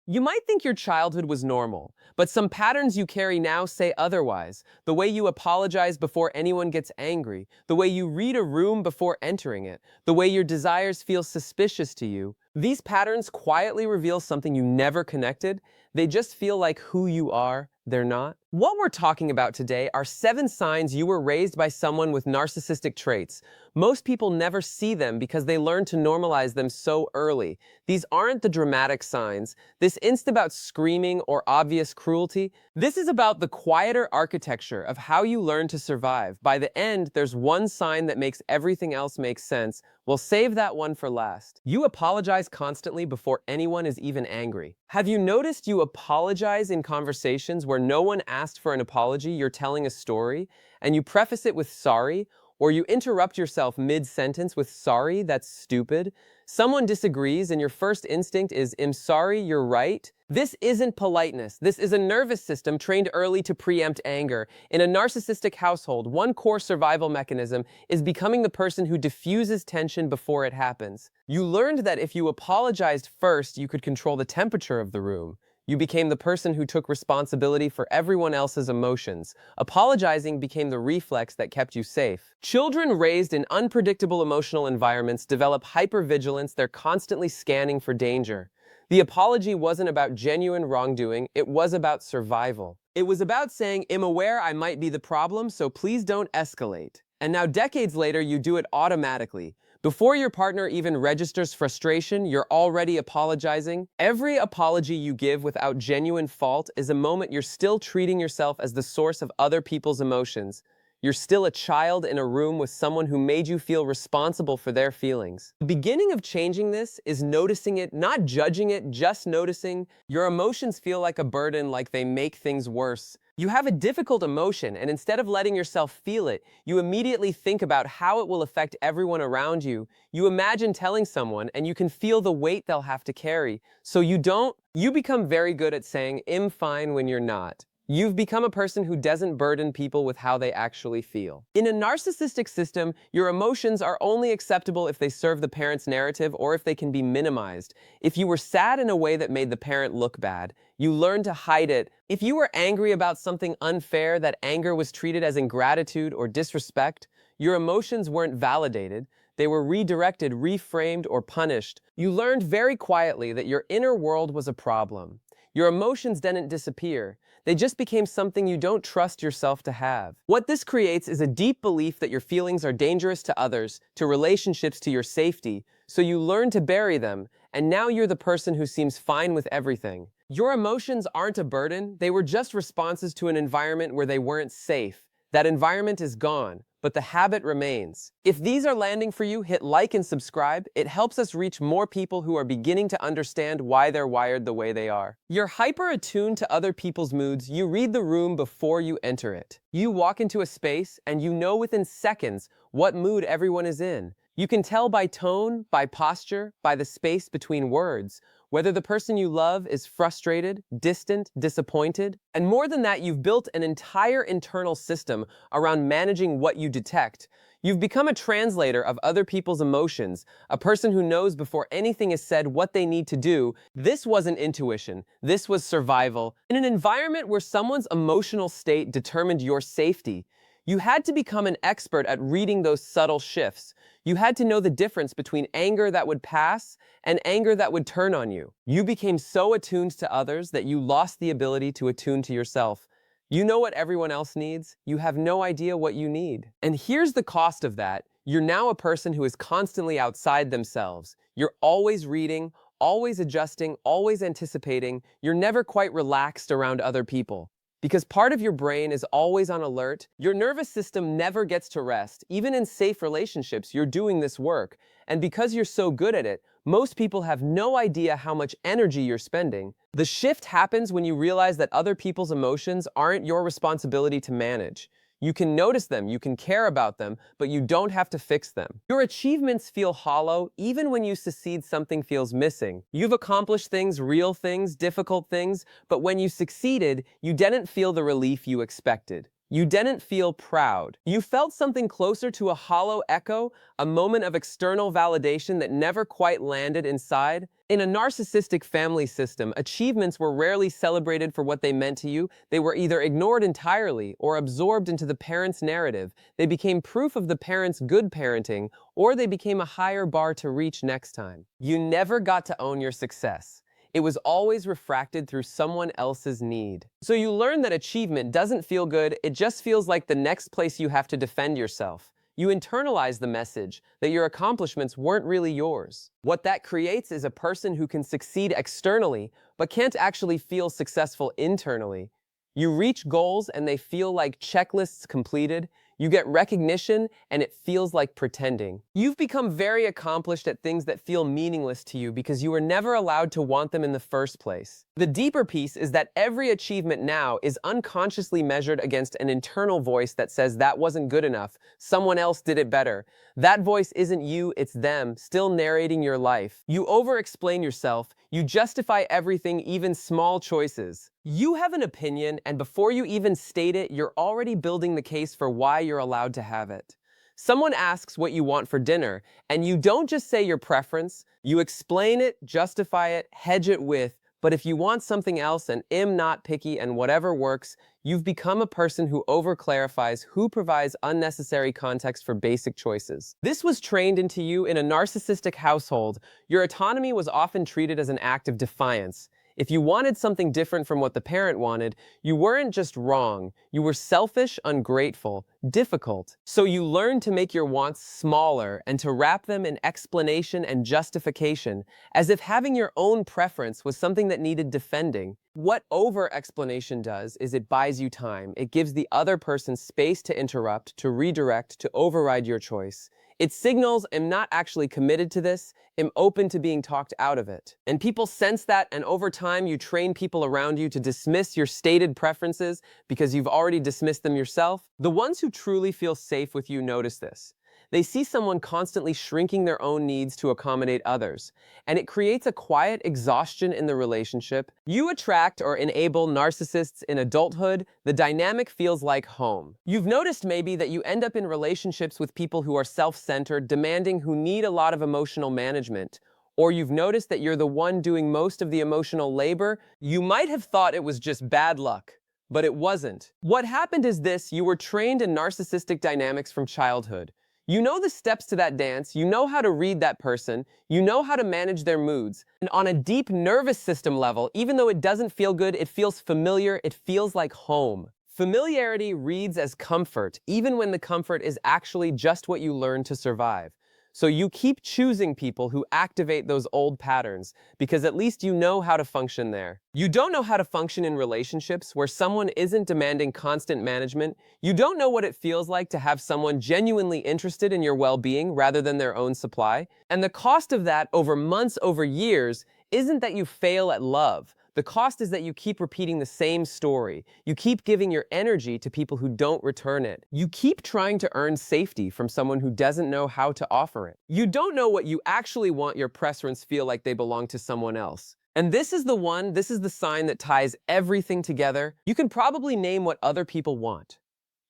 You might think your childhood was normal, but some patterns you carry now say otherwise. The way you apologize before anyone gets angry, the way you read a room before entering it, the way your desires feel suspicious to you. These patterns quietly reveal something you never connected. They just feel like who you are. They're not. What we're talking about today are 7 signs you were raised by someone with narcissistic traits. Most people never see them because they learn to normalize them so early. These aren't the dramatic signs. This isn't about screaming or obvious cruelty. This is about the quieter architecture of how you learn to survive. By the end, there's one sign that makes everything else make sense. We'll save that one for last. You apologize constantly before anyone is even angry. Have you noticed you apologize in conversations where no one asked for an apology? You're telling a story, and you preface it with sorry, or you interrupt yourself mid-sentence with sorry, that's stupid. Someone disagrees and your first instinct is, I'm sorry, you're right. This isn't politeness. This is a nervous system trained early to preempt anger. In a narcissistic household, one core survival mechanism is becoming the person who diffuses tension before it happens. You learned that if you apologized first, you could control the temperature of the room. You became the person who took responsibility for everyone else's emotions. Apologizing became the reflex that kept you safe. Children raised in unpredictable emotional environments develop hypervigilance. They're constantly scanning for danger. The apology wasn't about genuine wrongdoing, it was about survival. It was about saying, I'm aware I might be the problem, so please don't escalate. And now decades later, you do it automatically. Before your partner even registers frustration, you're already apologizing. Every apology you give without genuine fault is a moment you're still treating yourself as the source of other people's emotions. You're still a child in a room with someone who made you feel responsible for their feelings. The beginning of changing this is noticing it, not judging it, just noticing. Your emotions feel like a burden, like they make things worse. You have a difficult emotion, and instead of letting yourself feel it, you immediately think about how it will affect everyone around you. You imagine telling someone, and you can feel the weight they'll have to carry. So you become very good at saying, I'm fine when you're not. You've become a person who doesn't burden people with how they actually feel. In a narcissistic system, your emotions are only acceptable if they serve the parent's narrative or if they can be minimized. If you were sad in a way that made the parent look bad, you learn to hide it. If you were angry about something unfair, that anger was treated as ingratitude or disrespect, your emotions weren't validated. They were redirected, reframed, or punished. You learned very quietly that your inner world was a problem. Your emotions didn't disappear. They just became something you don't trust yourself to have. What this creates is a deep belief that your feelings are dangerous to others, to relationships, to your safety, so you learn to bury them, and now you're the person who seems fine with everything. Your emotions aren't a burden, they were just responses to an environment where they weren't safe. That environment is gone, but the habit remains. If these are landing for you, hit like and subscribe. It helps us reach more people who are beginning to understand why they're wired the way they are. You're hyper-attuned to other people's moods. You read the room before you enter it. You walk into a space and you know within seconds what mood everyone is in. You can tell by tone, by posture, by the space between words, whether the person you love is frustrated, distant, disappointed. And more than that, you've built an entire internal system around managing what you detect. You've become a translator of other people's emotions, a person who knows before anything is said what they need to do. This wasn't intuition, this was survival. In an environment where someone's emotional state determined your safety, you had to become an expert at reading those subtle shifts. You had to know the difference between anger that would pass and anger that would turn on you. You became so attuned to others that you lost the ability to attune to yourself. You know what everyone else needs. You have no idea what you need. And here's the cost of that. You're now a person who is constantly outside themselves. You're always reading, always adjusting, always anticipating. You're never quite relaxed around other people. Because part of your brain is always on alert, your nervous system never gets to rest. Even in safe relationships, you're doing this work. And because you're so good at it, most people have no idea how much energy you're spending. The shift happens when you realize that other people's emotions aren't your responsibility to manage. You can notice them, you can care about them, but you don't have to fix them. Your achievements feel hollow. Even when you succeed, something feels missing. You've accomplished things, real things, difficult things, but when you succeeded, you didn't feel the relief you expected. You didn't feel proud. You felt something closer to a hollow echo, a moment of external validation that never quite landed inside. In a narcissistic family system, achievements were rarely celebrated for what they meant to you. They were either ignored entirely or absorbed into the parent's narrative. They became proof of the parent's good parenting, or they became a higher bar to reach next time. You never got to own your success. It was always refracted through someone else's need. So you learn that achievement doesn't feel good, it just feels like the next place you have to defend yourself. You internalize the message that your accomplishments weren't really yours. What that creates is a person who can succeed externally, but can't actually feel successful internally. You reach goals and they feel like checklists completed. You get recognition and it feels like pretending. You've become very accomplished at things that feel meaningless to you because you were never allowed to want them in the first place. The deeper piece is that every achievement now is unconsciously measured against an internal voice that says that wasn't good enough, someone else did it better. That voice isn't you, it's them, still narrating your life. You over-explain yourself, you justify everything, even small choices. You have an opinion, and before you even state it, you're already building the case for why you're allowed to have it. Someone asks what you want for dinner, and you don't just say your preference, you explain it, justify it, hedge it with, but if you want something else and am not picky and whatever works, you've become a person who over-clarifies, who provides unnecessary context for basic choices. This was trained into you in a narcissistic household. Your autonomy was often treated as an act of defiance. If you wanted something different from what the parent wanted, you weren't just wrong, you were selfish, ungrateful, difficult. So you learned to make your wants smaller and to wrap them in explanation and justification, as if having your own preference was something that needed defending. What over-explanation does is it buys you time. It gives the other person space to interrupt, to redirect, to override your choice. It signals, I'm not actually committed to this, I'm open to being talked out of it. And people sense that, and over time you train people around you to dismiss your stated preferences because you've already dismissed them yourself. The ones who truly feel safe with you notice this. They see someone constantly shrinking their own needs to accommodate others, and it creates a quiet exhaustion in the relationship. You attract or enable narcissists in adulthood, the dynamic feels like home. You've noticed maybe that you end up in relationships with people who are self-centered, demanding, who need a lot of emotional management. Or you've noticed that you're the one doing most of the emotional labor. You might have thought it was just bad luck, but it wasn't. What happened is this: you were trained in narcissistic dynamics from childhood. You know the steps to that dance, you know how to read that person, you know how to manage their moods. And on a deep nervous system level, even though it doesn't feel good, it feels familiar, it feels like home. Familiarity reads as comfort, even when the comfort is actually just what you learned to survive. So you keep choosing people who activate those old patterns, because at least you know how to function there. You don't know how to function in relationships where someone isn't demanding constant management. You don't know what it feels like to have someone genuinely interested in your well-being rather than their own supply. And the cost of that over months, over years, isn't that you fail at love. The cost is that you keep repeating the same story. You keep giving your energy to people who don't return it. You keep trying to earn safety from someone who doesn't know how to offer it. You don't know what you actually want your preference feel like they belong to someone else. And this is the sign that ties everything together. You can probably name what other people want.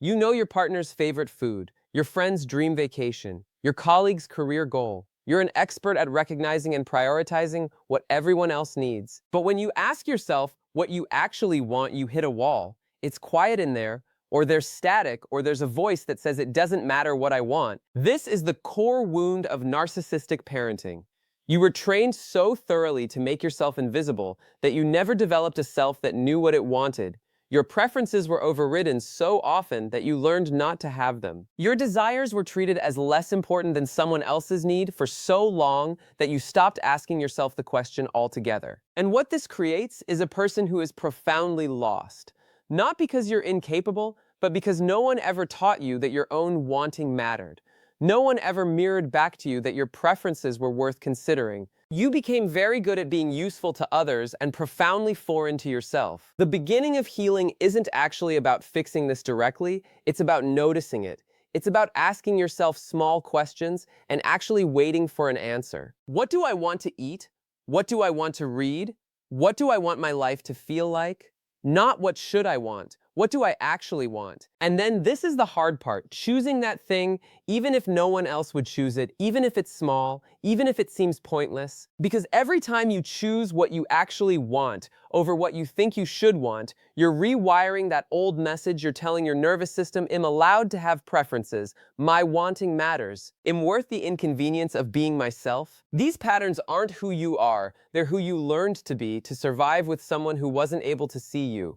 You know your partner's favorite food, your friend's dream vacation, your colleague's career goal. You're an expert at recognizing and prioritizing what everyone else needs. But when you ask yourself what you actually want, you hit a wall. It's quiet in there, or there's static, or there's a voice that says it doesn't matter what I want. This is the core wound of narcissistic parenting. You were trained so thoroughly to make yourself invisible that you never developed a self that knew what it wanted. Your preferences were overridden so often that you learned not to have them. Your desires were treated as less important than someone else's need for so long that you stopped asking yourself the question altogether. And what this creates is a person who is profoundly lost. Not because you're incapable, but because no one ever taught you that your own wanting mattered. No one ever mirrored back to you that your preferences were worth considering. You became very good at being useful to others and profoundly foreign to yourself. The beginning of healing isn't actually about fixing this directly, it's about noticing it. It's about asking yourself small questions and actually waiting for an answer. What do I want to eat? What do I want to read? What do I want my life to feel like? Not what should I want? What do I actually want? And then this is the hard part, choosing that thing, even if no one else would choose it, even if it's small, even if it seems pointless. Because every time you choose what you actually want over what you think you should want, you're rewiring that old message. You're telling your nervous system, I'm allowed to have preferences. My wanting matters. I'm worth the inconvenience of being myself. These patterns aren't who you are. They're who you learned to be to survive with someone who wasn't able to see you.